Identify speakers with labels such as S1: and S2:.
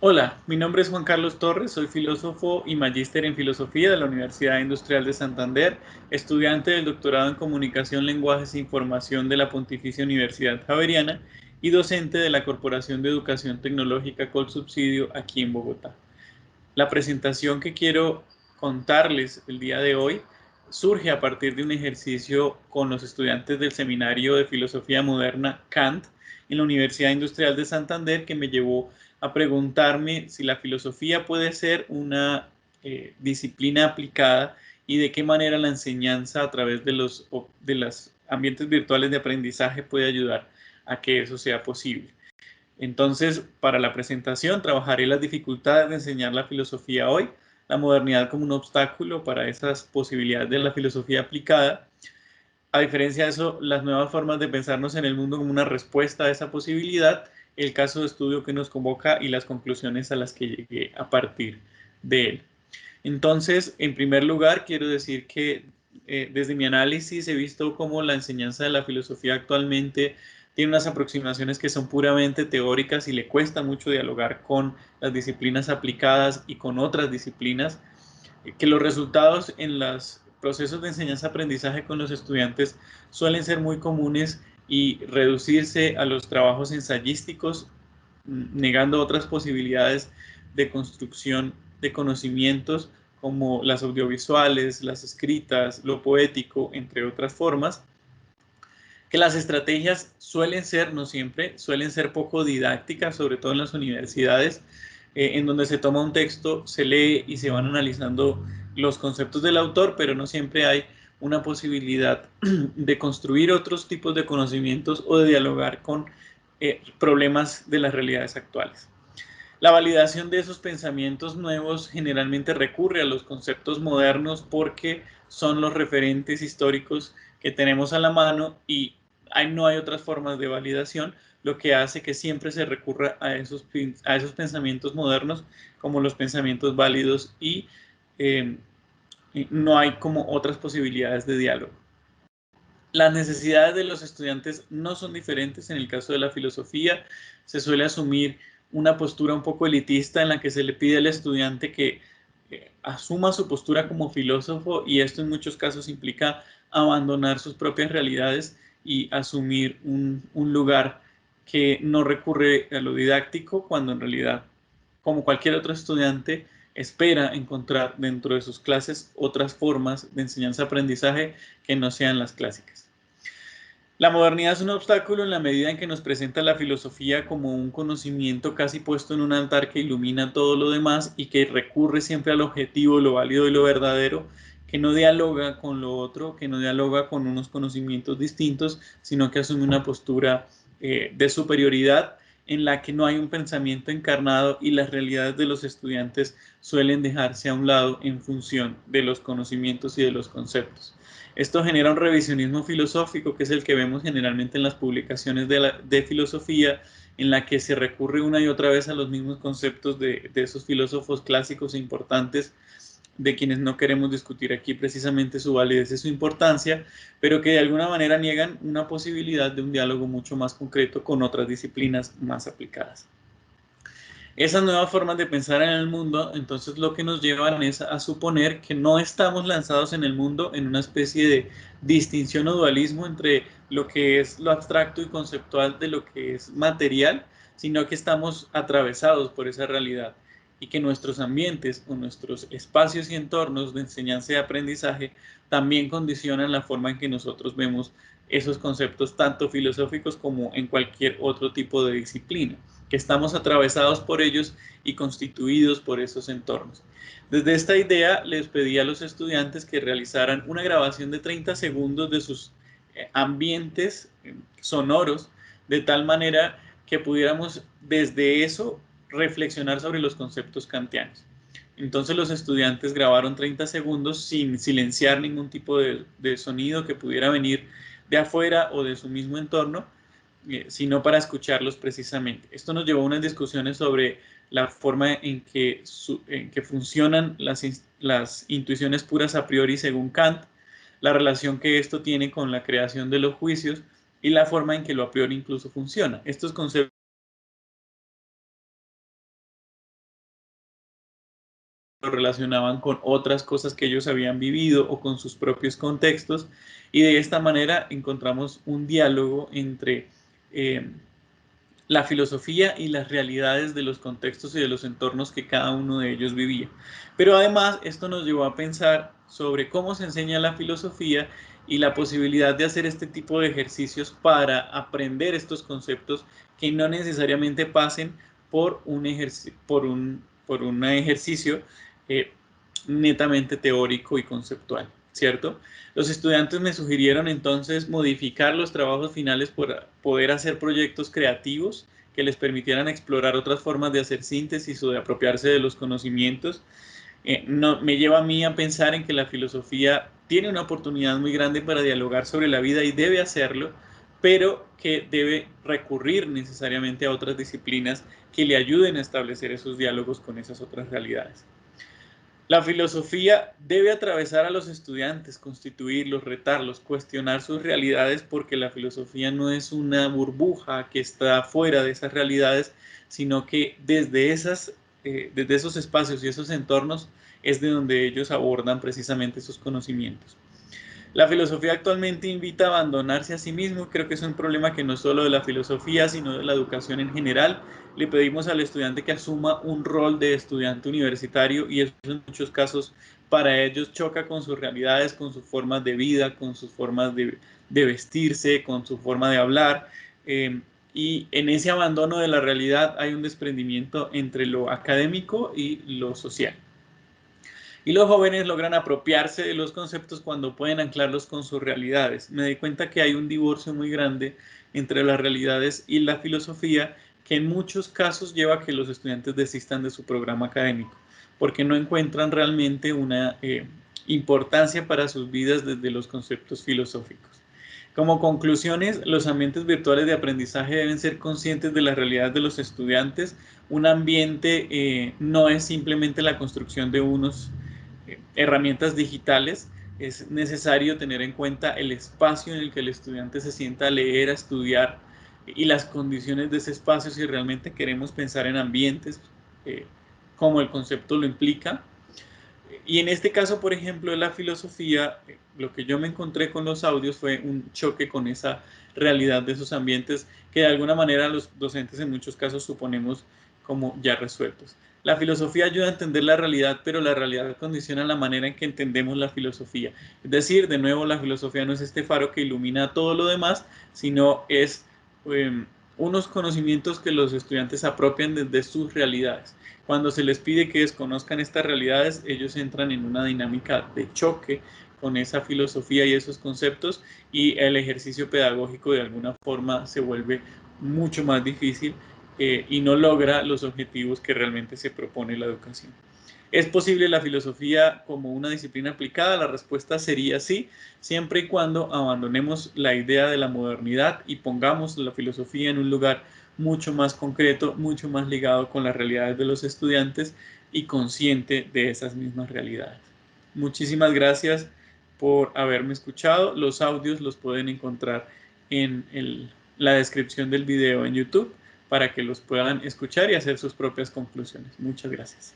S1: Hola, mi nombre es Juan Carlos Torres, soy filósofo y magíster en filosofía de la Universidad Industrial de Santander, estudiante del doctorado en comunicación, lenguajes e información de la Pontificia Universidad Javeriana y docente de la Corporación de Educación Tecnológica Colsubsidio aquí en Bogotá. La presentación que quiero contarles el día de hoy surge a partir de un ejercicio con los estudiantes del Seminario de Filosofía Moderna Kant en la Universidad Industrial de Santander, que me llevó a preguntarme si la filosofía puede ser una disciplina aplicada y de qué manera la enseñanza a través de los ambientes virtuales de aprendizaje puede ayudar a que eso sea posible. Entonces, para la presentación trabajaré las dificultades de enseñar la filosofía hoy, la modernidad como un obstáculo para esas posibilidades de la filosofía aplicada. A diferencia de eso, las nuevas formas de pensarnos en el mundo como una respuesta a esa posibilidad, el caso de estudio que nos convoca y las conclusiones a las que llegué a partir de él. Entonces, en primer lugar, quiero decir que desde mi análisis he visto cómo la enseñanza de la filosofía actualmente tiene unas aproximaciones que son puramente teóricas y le cuesta mucho dialogar con las disciplinas aplicadas y con otras disciplinas, que los resultados en los procesos de enseñanza-aprendizaje con los estudiantes suelen ser muy comunes y reducirse a los trabajos ensayísticos, negando otras posibilidades de construcción de conocimientos como las audiovisuales, las escritas, lo poético, entre otras formas, que las estrategias suelen ser, no siempre, suelen ser poco didácticas, sobre todo en las universidades, en donde se toma un texto, se lee y se van analizando los conceptos del autor, pero no siempre hay una posibilidad de construir otros tipos de conocimientos o de dialogar con problemas de las realidades actuales. La validación de esos pensamientos nuevos generalmente recurre a los conceptos modernos porque son los referentes históricos que tenemos a la mano y no hay otras formas de validación, lo que hace que siempre se recurra a esos pensamientos modernos como los pensamientos válidos eh, y no hay como otras posibilidades de diálogo. Las necesidades de los estudiantes no son diferentes. En el caso de la filosofía, se suele asumir una postura un poco elitista en la que se le pide al estudiante que asuma su postura como filósofo, y esto en muchos casos implica abandonar sus propias realidades y asumir un lugar que no recurre a lo didáctico, cuando en realidad, como cualquier otro estudiante, espera encontrar dentro de sus clases otras formas de enseñanza-aprendizaje que no sean las clásicas. La modernidad es un obstáculo en la medida en que nos presenta la filosofía como un conocimiento casi puesto en un altar que ilumina todo lo demás y que recurre siempre al objetivo, lo válido y lo verdadero, que no dialoga con lo otro, que no dialoga con unos conocimientos distintos, sino que asume una postura de superioridad en la que no hay un pensamiento encarnado y las realidades de los estudiantes suelen dejarse a un lado en función de los conocimientos y de los conceptos. Esto genera un revisionismo filosófico, que es el que vemos generalmente en las publicaciones de filosofía, en la que se recurre una y otra vez a los mismos conceptos de esos filósofos clásicos e importantes, de quienes no queremos discutir aquí precisamente su validez y su importancia, pero que de alguna manera niegan una posibilidad de un diálogo mucho más concreto con otras disciplinas más aplicadas. Esas nuevas formas de pensar en el mundo, entonces, lo que nos llevan es a suponer que no estamos lanzados en el mundo en una especie de distinción o dualismo entre lo que es lo abstracto y conceptual de lo que es material, sino que estamos atravesados por esa realidad y que nuestros ambientes o nuestros espacios y entornos de enseñanza y aprendizaje también condicionan la forma en que nosotros vemos esos conceptos, tanto filosóficos como en cualquier otro tipo de disciplina, que estamos atravesados por ellos y constituidos por esos entornos. Desde esta idea les pedí a los estudiantes que realizaran una grabación de 30 segundos de sus ambientes sonoros, de tal manera que pudiéramos desde eso reflexionar sobre los conceptos kantianos. Entonces los estudiantes grabaron 30 segundos sin silenciar ningún tipo de sonido que pudiera venir de afuera o de su mismo entorno, sino para escucharlos precisamente. Esto nos llevó a unas discusiones sobre la forma en que funcionan las intuiciones puras a priori según Kant, la relación que esto tiene con la creación de los juicios y la forma en que lo a priori incluso funciona. Estos conceptos relacionaban con otras cosas que ellos habían vivido o con sus propios contextos, y de esta manera encontramos un diálogo entre la filosofía y las realidades de los contextos y de los entornos que cada uno de ellos vivía. Pero además esto nos llevó a pensar sobre cómo se enseña la filosofía y la posibilidad de hacer este tipo de ejercicios para aprender estos conceptos que no necesariamente pasen por un ejercicio eh, netamente teórico y conceptual, ¿cierto? Los estudiantes me sugirieron entonces modificar los trabajos finales por poder hacer proyectos creativos que les permitieran explorar otras formas de hacer síntesis o de apropiarse de los conocimientos. Me lleva a mí a pensar en que la filosofía tiene una oportunidad muy grande para dialogar sobre la vida y debe hacerlo, pero que debe recurrir necesariamente a otras disciplinas que le ayuden a establecer esos diálogos con esas otras realidades. La filosofía debe atravesar a los estudiantes, constituirlos, retarlos, cuestionar sus realidades, porque la filosofía no es una burbuja que está fuera de esas realidades, sino que desde esos espacios y esos entornos es de donde ellos abordan precisamente esos conocimientos. La filosofía actualmente invita a abandonarse a sí mismo. Creo que es un problema que no es solo de la filosofía, sino de la educación en general. Le pedimos al estudiante que asuma un rol de estudiante universitario, y eso en muchos casos para ellos choca con sus realidades, con sus formas de vida, con sus formas de vestirse, con su forma de hablar. Y en ese abandono de la realidad hay un desprendimiento entre lo académico y lo social. Y los jóvenes logran apropiarse de los conceptos cuando pueden anclarlos con sus realidades. Me di cuenta que hay un divorcio muy grande entre las realidades y la filosofía, que en muchos casos lleva a que los estudiantes desistan de su programa académico, porque no encuentran realmente una importancia para sus vidas desde los conceptos filosóficos. Como conclusiones, los ambientes virtuales de aprendizaje deben ser conscientes de la realidad de los estudiantes. Un ambiente no es simplemente la construcción de unos herramientas digitales. Es necesario tener en cuenta el espacio en el que el estudiante se sienta a leer, a estudiar, y las condiciones de ese espacio si realmente queremos pensar en ambientes eh, como el concepto lo implica. Y en este caso, por ejemplo, de la filosofía, lo que yo me encontré con los audios fue un choque con esa realidad de esos ambientes que de alguna manera los docentes en muchos casos suponemos como ya resueltos. La filosofía ayuda a entender la realidad, pero la realidad condiciona la manera en que entendemos la filosofía. Es decir, de nuevo, la filosofía no es este faro que ilumina todo lo demás, sino es unos conocimientos que los estudiantes apropian desde sus realidades. Cuando se les pide que desconozcan estas realidades, ellos entran en una dinámica de choque con esa filosofía y esos conceptos, y el ejercicio pedagógico de alguna forma se vuelve mucho más difícil y no logra los objetivos que realmente se propone la educación. ¿Es posible la filosofía como una disciplina aplicada? La respuesta sería sí, siempre y cuando abandonemos la idea de la modernidad y pongamos la filosofía en un lugar mucho más concreto, mucho más ligado con las realidades de los estudiantes y consciente de esas mismas realidades. Muchísimas gracias por haberme escuchado. Los audios los pueden encontrar en la descripción del video en YouTube para que los puedan escuchar y hacer sus propias conclusiones. Muchas gracias.